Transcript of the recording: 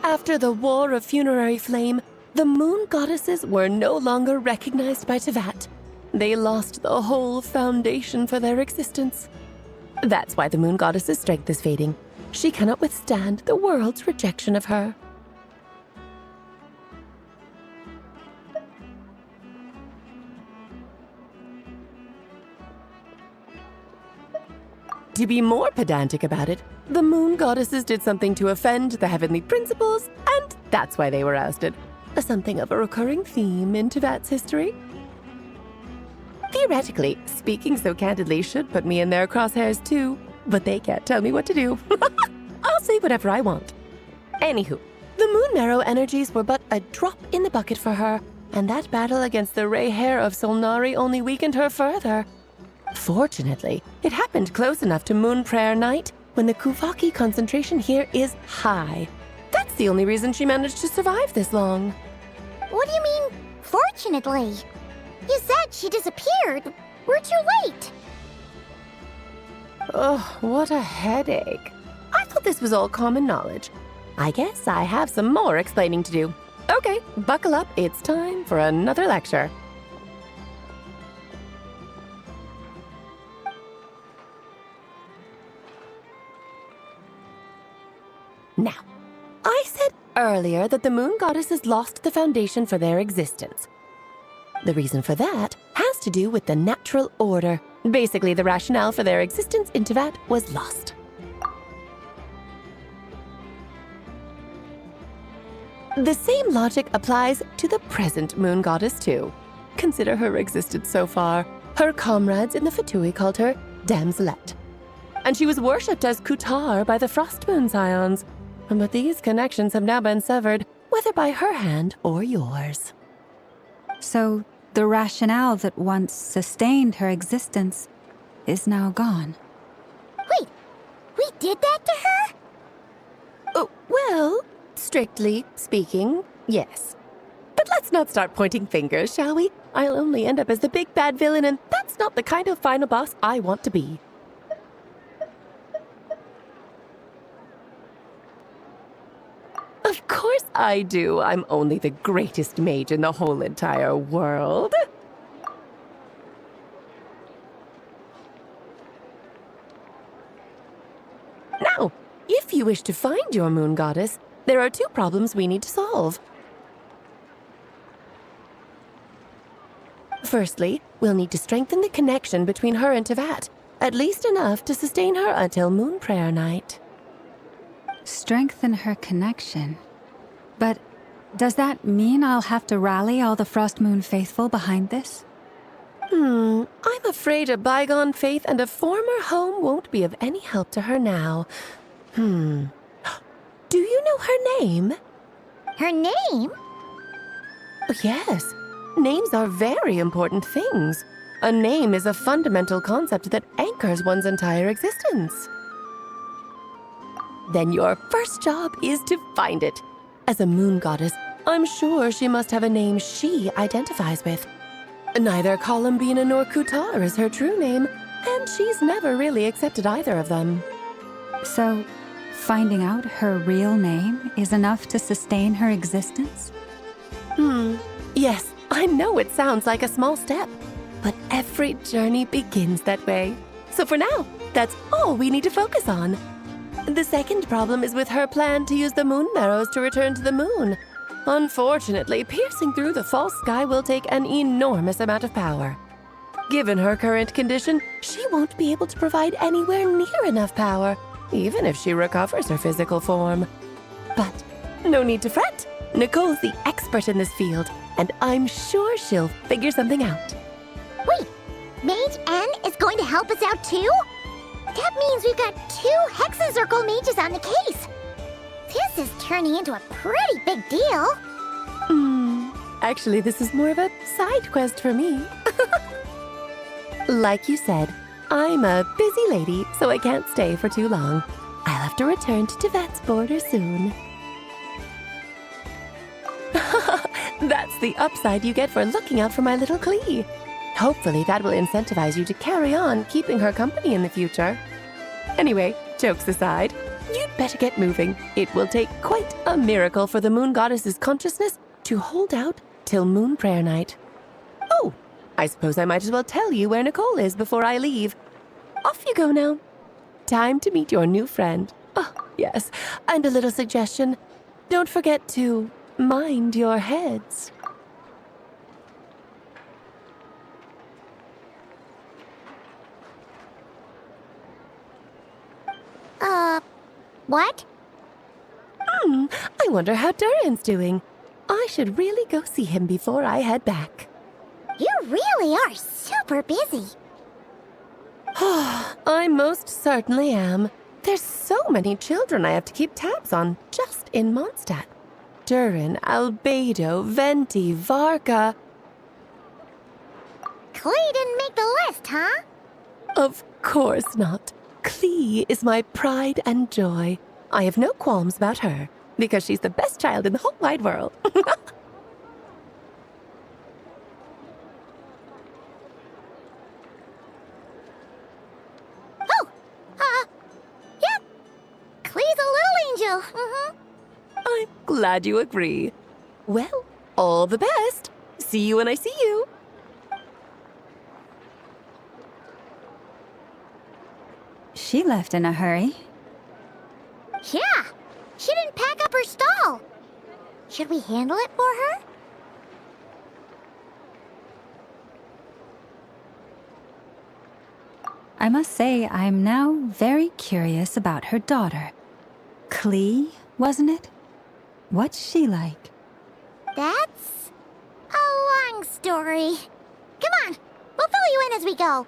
After the War of Funerary Flame, the moon goddesses were no longer recognized by Teyvat. They lost the whole foundation for their existence. That's why the moon goddess's strength is fading. She cannot withstand the world's rejection of her. To be more pedantic about it, the moon goddesses did something to offend the heavenly principles, and that's why they were ousted. Something of a recurring theme in Teyvat's history. Theoretically, speaking so candidly should put me in their crosshairs too, but they can't tell me what to do. I'll say whatever I want. Anywho, the moon marrow energies were but a drop in the bucket for her, and that battle against the Ray Hair of Solnari only weakened her further. Fortunately, it happened close enough to Moon Prayer Night when the Kuvaki concentration here is high. That's the only reason she managed to survive this long. What do you mean, fortunately? You said she disappeared. We're too late. Oh, what a headache. I thought this was all common knowledge. I guess I have some more explaining to do. Okay, buckle up. It's time for another lecture. Now, I said earlier that the moon goddesses lost the foundation for their existence. The reason for that has to do with the natural order. Basically, the rationale for their existence in Teyvat was lost. The same logic applies to the present moon goddess too. Consider her existence so far. Her comrades in the Fatui called her Damselette. And she was worshipped as Kutar by the Frost Moon Scions. But these connections have now been severed, whether by her hand or yours. So, the rationale that once sustained her existence is now gone. Wait, we did that to her? Oh, well, strictly speaking, yes. But let's not start pointing fingers, shall we? I'll only end up as the big bad villain, and that's not the kind of final boss I want to be. Of course I do. I'm only the greatest mage in the whole entire world. Now, if you wish to find your moon goddess, there are two problems we need to solve. Firstly, we'll need to strengthen the connection between her and Teyvat, at least enough to sustain her until Moon Prayer Night. Strengthen her connection. But does that mean I'll have to rally all the Frost Moon faithful behind this? I'm afraid a bygone faith and a former home won't be of any help to her now. Do you know her name? Her name? Yes. Names are very important things. A name is a fundamental concept that anchors one's entire existence. Then your first job is to find it. As a moon goddess, I'm sure she must have a name she identifies with. Neither Columbina nor Kutar is her true name, and she's never really accepted either of them. So, finding out her real name is enough to sustain her existence? Yes, I know it sounds like a small step, but every journey begins that way. So for now, that's all we need to focus on. The second problem is with her plan to use the moon marrows to return to the moon. Unfortunately, piercing through the false sky will take an enormous amount of power. Given her current condition, she won't be able to provide anywhere near enough power, even if she recovers her physical form. But no need to fret. Nicole's the expert in this field, and I'm sure she'll figure something out. Wait, Mage N is going to help us out too? That means we've got 2 Hexencircle mages on the case. This is turning into a pretty big deal. Actually, this is more of a side quest for me. Like you said, I'm a busy lady, so I can't stay for too long. I'll have to return to Teyvat's border soon. That's the upside you get for looking out for my little Klee. Hopefully that will incentivize you to carry on keeping her company in the future. Anyway, jokes aside, You'd better get moving. It will take quite a miracle for the moon goddess's consciousness to hold out till moon prayer night. Oh, I suppose I might as well tell you where Nicole is before I leave. Off you go now. Time to meet your new friend. Oh, yes, and a little suggestion. Don't forget to mind your heads. What? I wonder how Durin's doing. I should really go see him before I head back. You really are super busy. I most certainly am. There's so many children I have to keep tabs on just in Mondstadt. Durin, Albedo, Venti, Varka. Klee didn't make the list, huh? Of course not. Klee is my pride and joy. I have no qualms about her, because she's the best child in the whole wide world. Yep. Klee's a little angel. I'm glad you agree. Well, all the best. See you when I see you. She left in a hurry. Yeah, she didn't pack up her stall. Should we handle it for her? I must say, I'm now very curious about her daughter. Klee, wasn't it? What's she like? That's a long story. Come on, we'll fill you in as we go.